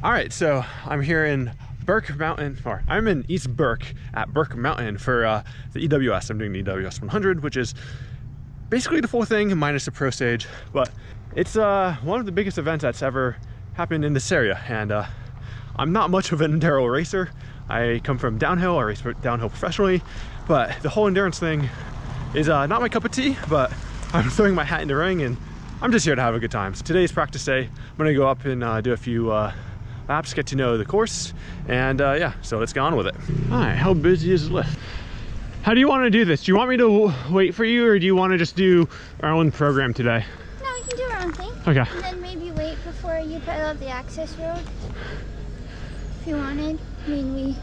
All right, so I'm here in Burke Mountain, or I'm in East Burke at Burke Mountain for the EWS. I'm doing the EWS 100, which is basically the full thing minus the pro stage, but it's one of the biggest events that's ever happened in this area. And I'm not much of an enduro racer. I come from downhill, I race downhill professionally, but the whole endurance thing is not my cup of tea, but I'm throwing my hat in the ring and I'm just here to have a good time. So today's practice day. I'm gonna go up and do a few laps, get to know the course, and yeah, so let's get on with it. All right, how busy is the lift? How do you want to do this? Do you want me to wait for you, or do you want to just do our own program today? No, we can do our own thing. Okay. And then maybe wait before you pedal up the access road, if you wanted. I mean, we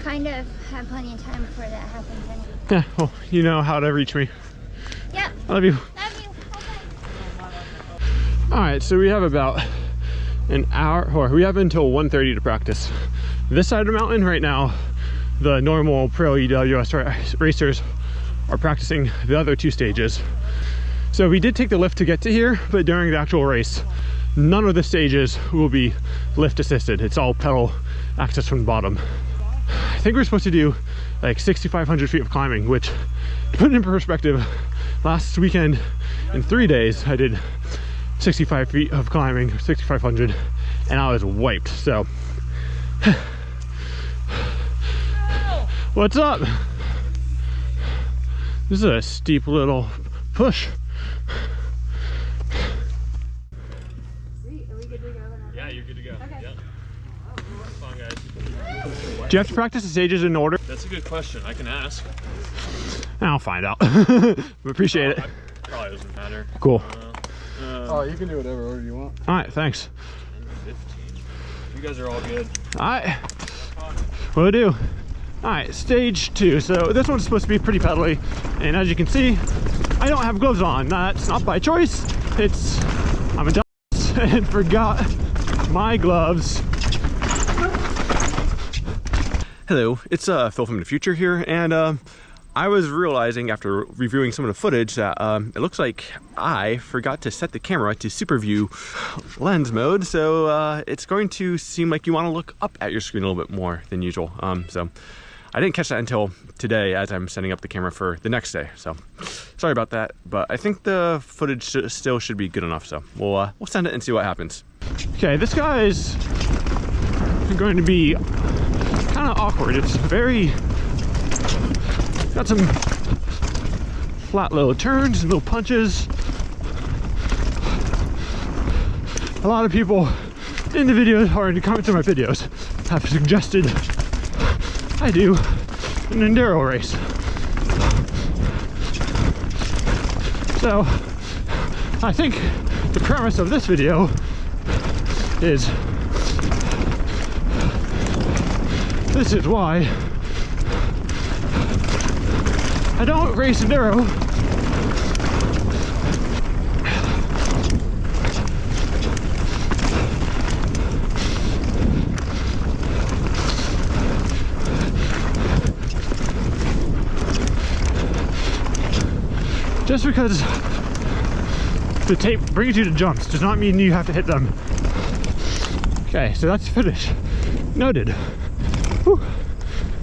kind of have plenty of time before that happens anyway. Yeah, well, you know how to reach me. Yep. I love you. Love you. Okay. All right, so we have about an hour, or we have until 1:30 to practice. This side of the mountain right now, the normal pro EWS racers are practicing the other two stages. So we did take the lift to get to here, but during the actual race, none of the stages will be lift assisted. It's all pedal access from the bottom. I think we're supposed to do like 6,500 feet of climbing, which, to put it in perspective, last weekend in 3 days, I did 65 feet of climbing, 6,500, and I was wiped. So what's up? This is a steep little push. Sweet. Are we good to go? Yeah, you're good to go. Okay. Yep. Come on, guys. Do you have to practice the stages in order? That's a good question. I can ask. I'll find out. We appreciate it. Probably doesn't matter. Cool. Oh, you can do whatever order you want. All right, thanks. 15. You guys are all good. All right, will do. All right, stage 2. So this one's supposed to be pretty pedally, and as you can see, I don't have gloves on. That's not by choice. It's I'm a dumbass and forgot my gloves. Hello, it's Phil from the future here, and I was realizing after reviewing some of the footage that it looks like I forgot to set the camera to super view lens mode, so it's going to seem like you want to look up at your screen a little bit more than usual. So I didn't catch that until today as I'm setting up the camera for the next day, so sorry about that, but I think the footage still should be good enough, so we'll send it and see what happens. Okay, this guy is going to be kind of awkward. It's very, got some flat little turns and little punches. A lot of people in the videos or in the comments on my videos have suggested I do an enduro race. So I think the premise of this video is this is why I don't race enduro. Just because the tape brings you to jumps does not mean you have to hit them. Okay, so that's finished. Noted. Whew.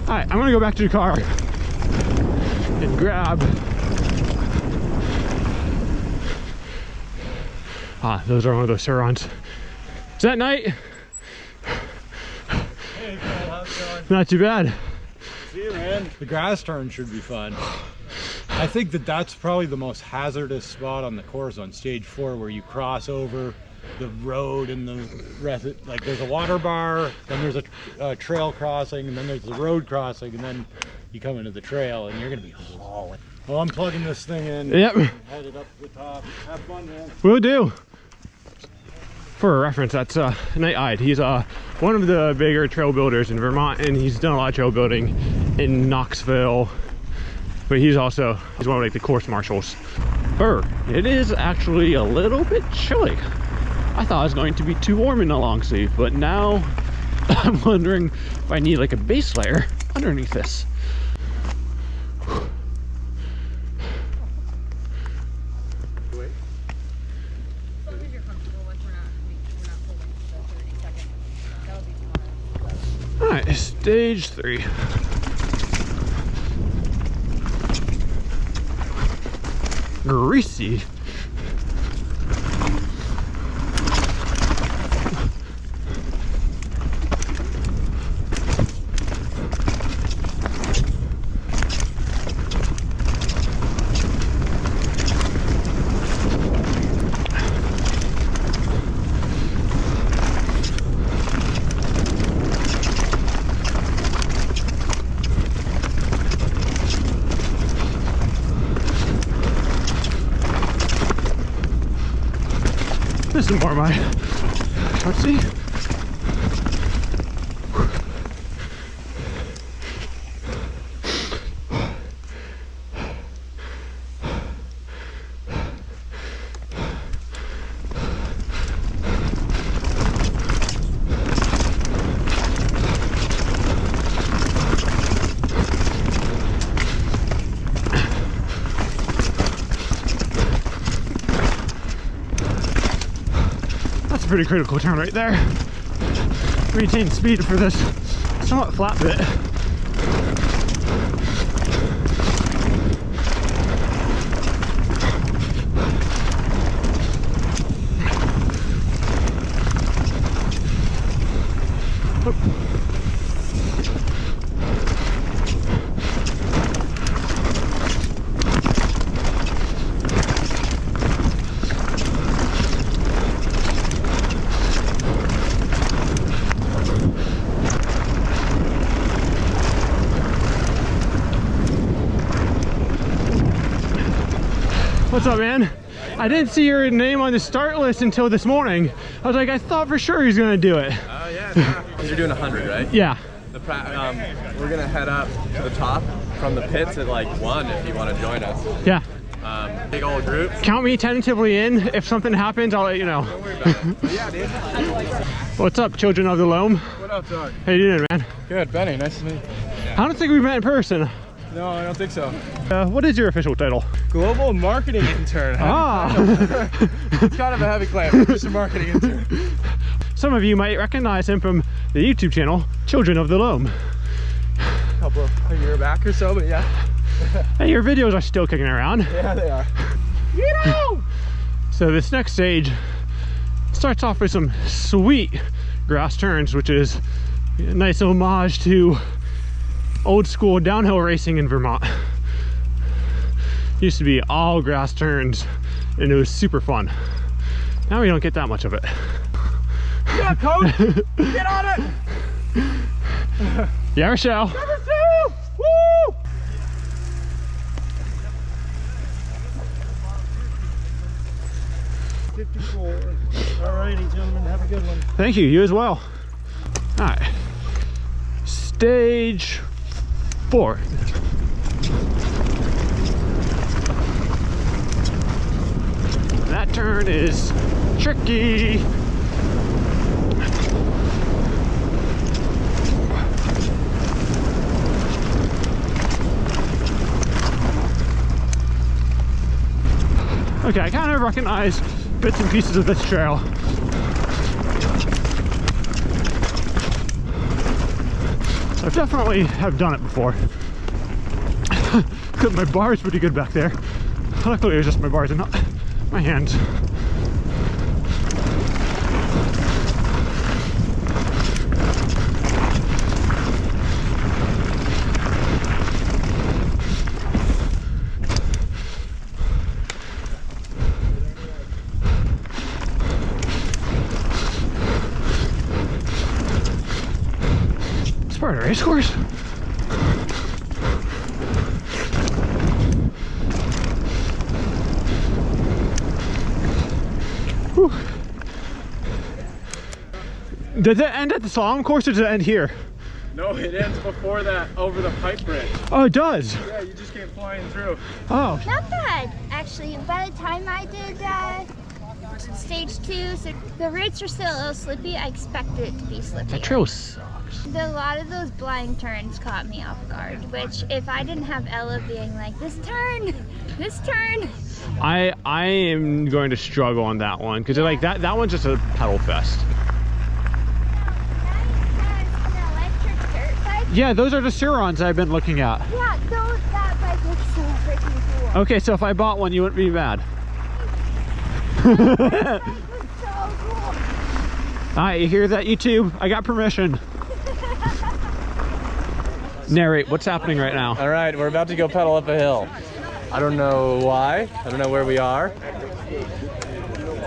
All right, I'm gonna go back to the car and grab. Those are one of those Surons. Is that night? Hey, Phil, how's it going? Not too bad. See you, man. The grass turn should be fun. I think that's probably the most hazardous spot on the course on stage 4, where you cross over the road and the rest. Like there's a water bar, then there's a trail crossing, and then there's the road crossing, and then you come into the trail, and you're gonna be hauling. Well, I'm plugging this thing in. Yep. Headed up to the top. Have fun, man. Will do. For a reference, that's Night Eyed. He's one of the bigger trail builders in Vermont, and he's done a lot of trail building in Knoxville. But he's one of like the course marshals. It is actually a little bit chilly. I thought it was going to be too warm in the long sleeve, but now I'm wondering if I need like a base layer underneath this. Stage 3. Greasy. This is more my, let's see. Pretty critical turn right there. Maintain speed for this somewhat flat bit. What's up, man? I didn't see your name on the start list until this morning. I was like, I thought for sure he was gonna do it. Oh yeah, you're doing 100, right? Yeah. We're gonna head up to the top from the pits at like 1 if you want to join us. Yeah. Big old group. Count me tentatively in. If something happens, I'll let you know. Don't worry about it. Yeah, dude. What's up, children of the loam? What up, dog? How you doing, man? Good, Benny. Nice to meet you. I don't think we've met in person. No, I don't think so. What is your official title? Global marketing intern. Ah. It's kind of a heavy claim. Just a marketing intern. Some of you might recognize him from the YouTube channel, Children of the Loam. A year back or so, but yeah. Hey, your videos are still kicking around. Yeah, they are. So this next stage starts off with some sweet grass turns, which is a nice homage to old school downhill racing in Vermont. Used to be all grass turns and it was super fun. Now we don't get that much of it. Yeah, coach! Get on it! Yeah, Rochelle. Number 2! Woo! Alrighty, gentlemen, have a good one. Thank you, you as well. All right, stage 4. That turn is tricky. Okay, I kind of recognize bits and pieces of this trail. I definitely have done it before. My bar is pretty good back there. Luckily it was just my bars and not my hands. It's part of a race course. Whew. Does it end at the slalom course or does it end here? No, it ends before that, over the pipe bridge. Oh, it does? Yeah, you just came flying through. Oh. Not bad, actually. By the time I did stage 2, so the routes are still a little slippy. I expected it to be slippy. That trail sucks. A lot of those blind turns caught me off guard, which if I didn't have Ella being like, this turn, I am going to struggle on that one because like that one's just a pedal fest. Now it has an electric dirt Yeah, those are the Surons I've been looking at. Yeah, that bike looks so freaking cool. Okay, so if I bought one, you wouldn't be mad. That bike looks so cool. Alright, you hear that, YouTube? I got permission. Narrate, what's happening right now? All right, we're about to go pedal up a hill. I don't know why. I don't know where we are.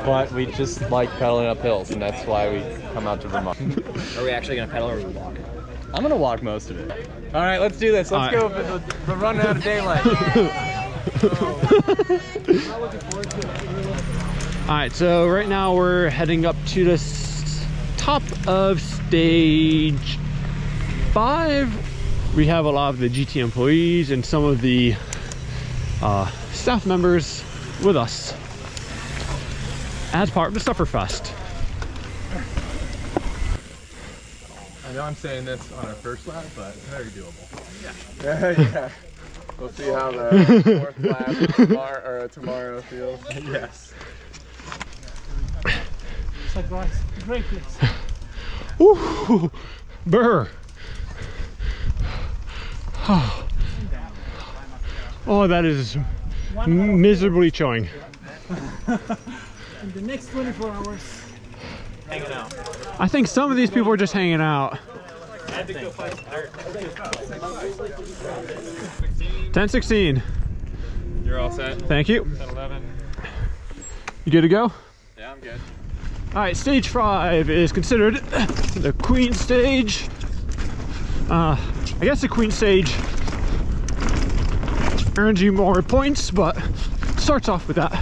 But we just like pedaling up hills, and that's why we come out to Vermont. Are we actually gonna pedal or are we walk? I'm gonna walk most of it. All right, let's do this. Let's go. We're running out of daylight. Alright, so right now we're heading up to the top of stage 5. We have a lot of the GT employees and some of the staff members with us as part of the Sufferfest. I know I'm saying this on our first lap, but very doable. Yeah. We'll see how the fourth lap tomorrow feels. Yes. Woo! Burr! Oh, that is miserably chilling. In the next 24 hours. Hanging out. I think some of these people are just hanging out. 10-16. You're all set. Thank you. 10-11. You good to go? Yeah, I'm good. Alright, stage 5 is considered the Queen stage. I guess the Queen stage earns you more points, but starts off with that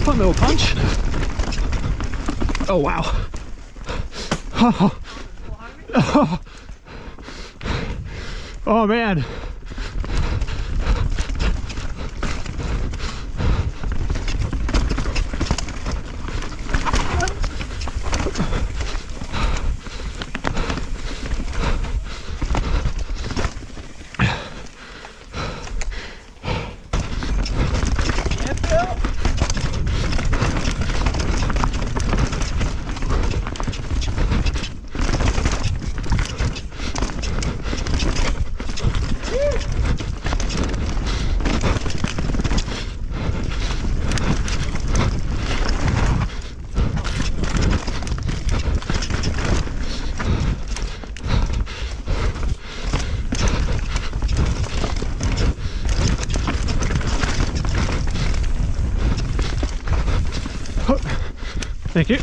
fun little punch. Oh wow. Oh man. Thank you.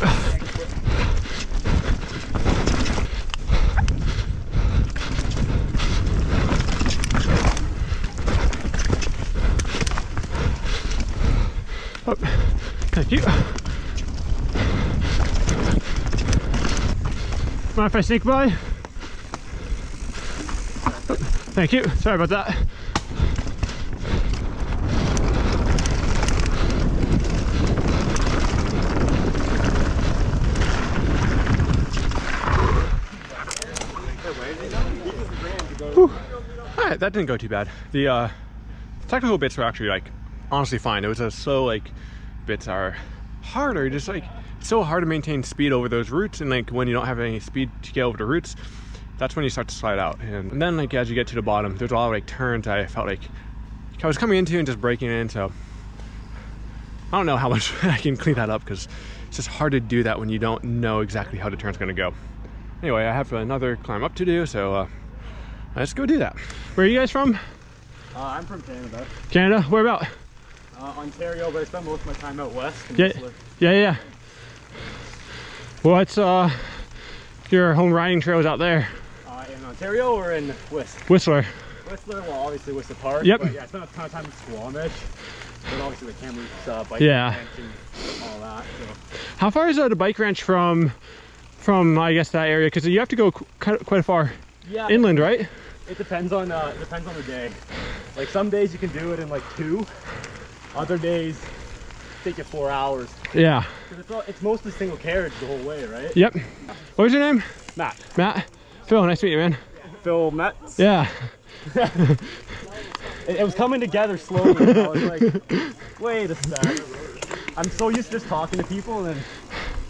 Oh, thank you. Mind if I sneak by? Oh, thank you. Sorry about that. Alright, that didn't go too bad. The technical bits were actually like honestly fine. It was just so like bits are harder, just like it's so hard to maintain speed over those routes, and like when you don't have any speed to get over the routes, that's when you start to slide out. And then like as you get to the bottom, there's a lot of like turns I felt like I was coming into and just breaking in, so I don't know how much I can clean that up because it's just hard to do that when you don't know exactly how the turn's gonna go. Anyway, I have another climb up to do, so let's go do that. Where are you guys from? I'm from Canada. Canada? Where about? Ontario, but I spend most of my time out west. Yeah. What's your home riding trails out there? In Ontario or in Whistler. Whistler, well, obviously Whistler Park. Yep. But yeah, I spent a ton of time in Squamish. But obviously the Kamloops bike Yeah. ranch and all that. So. How far is the bike ranch from I guess that area? Because you have to go quite far inland, right? It depends on the day. Like some days you can do it in like 2. Other days take you 4 hours. Yeah. It's mostly single carriage the whole way, right? Yep. What was your name? Matt. Matt. Phil, nice to meet you, man. Phil Metz. Yeah. It was coming together slowly. I was like, wait a sec. I'm so used to just talking to people, and then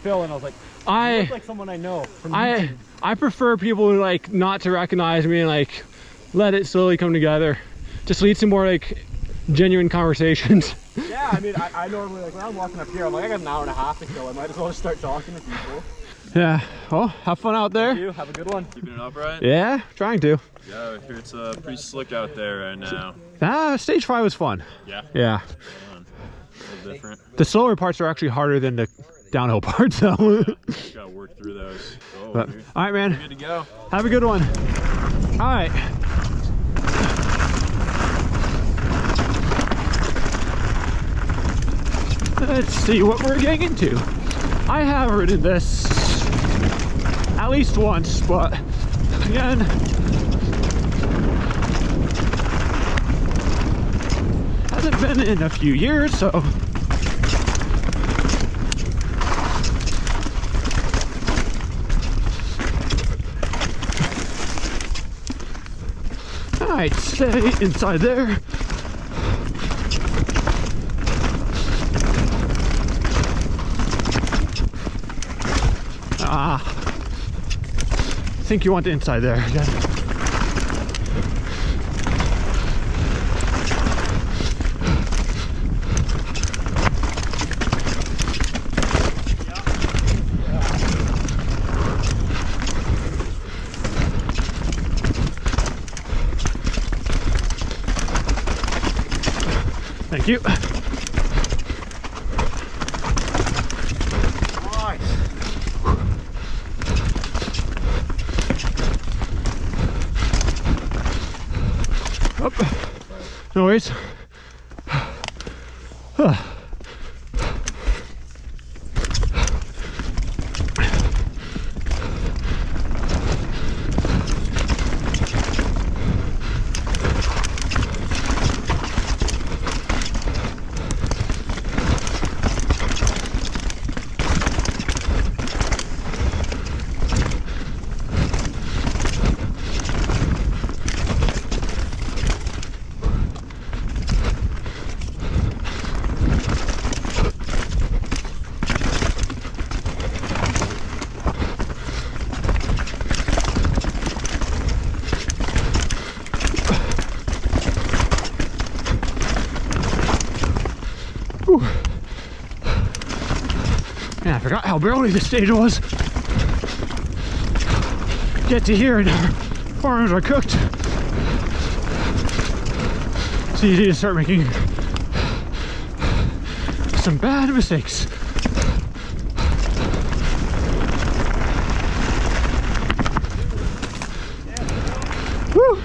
Phil, and I was like, You look like someone I know from YouTube. I prefer people like not to recognize me and like let it slowly come together. Just lead to more like genuine conversations. Yeah, I mean, I normally, like when I'm walking up here, I'm like, I got an hour and a half to kill. I might as well just start talking to people. Yeah. Well, have fun out there. Thank you. Have a good one. Keeping it upright? Yeah, trying to. Yeah, I hear it's pretty slick out there right now. Stage 5 was fun. Yeah? Yeah. A little different. The slower parts are actually harder than the downhill parts, though. Just gotta work through those. Oh, But, all right, man. good to go. Have a good one. All right. Let's see what we're getting into. I have ridden this at least once, but again, hasn't been in a few years, so. All right, stay inside there. I think you want the inside there again. Thank you. Up. No worries. Whew. Man, I forgot how barely this stage was. Get to here and our farms are cooked. It's easy to start making some bad mistakes. Woo!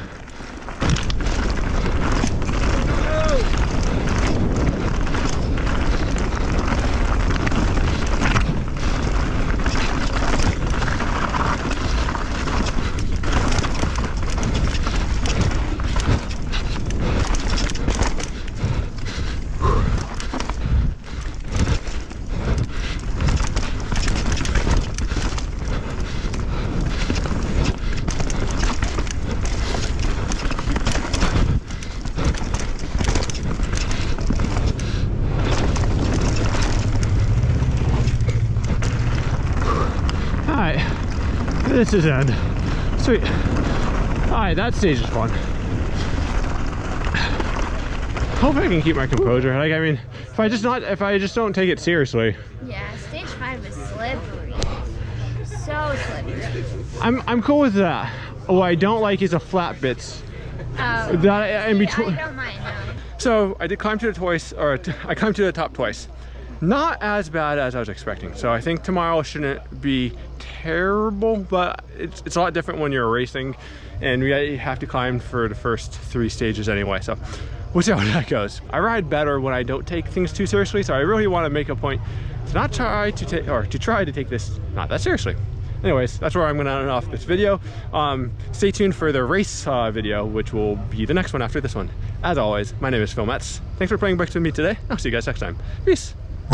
This is end. Sweet. Alright, that stage is fun. Hope I can keep my composure. Like, I mean, if I just don't take it seriously. Yeah, stage 5 is slippery. So slippery. I'm cool with that. What I don't like is the flat bits. Oh, That in between. I don't mind, no. So I did climb to the twice, or I climbed to the top twice. Not as bad as I was expecting. So I think tomorrow shouldn't be terrible, but it's a lot different when you're racing, and we have to climb for the first 3 stages anyway. So we'll see how that goes. I ride better when I don't take things too seriously, so I really want to make a point to not try to take, or to try to take this not that seriously. Anyways, that's where I'm gonna end off this video. Stay tuned for the race video, which will be the next one after this one. As always, my name is Phil Metz. Thanks for playing Bricks with me today. I'll see you guys next time. Peace.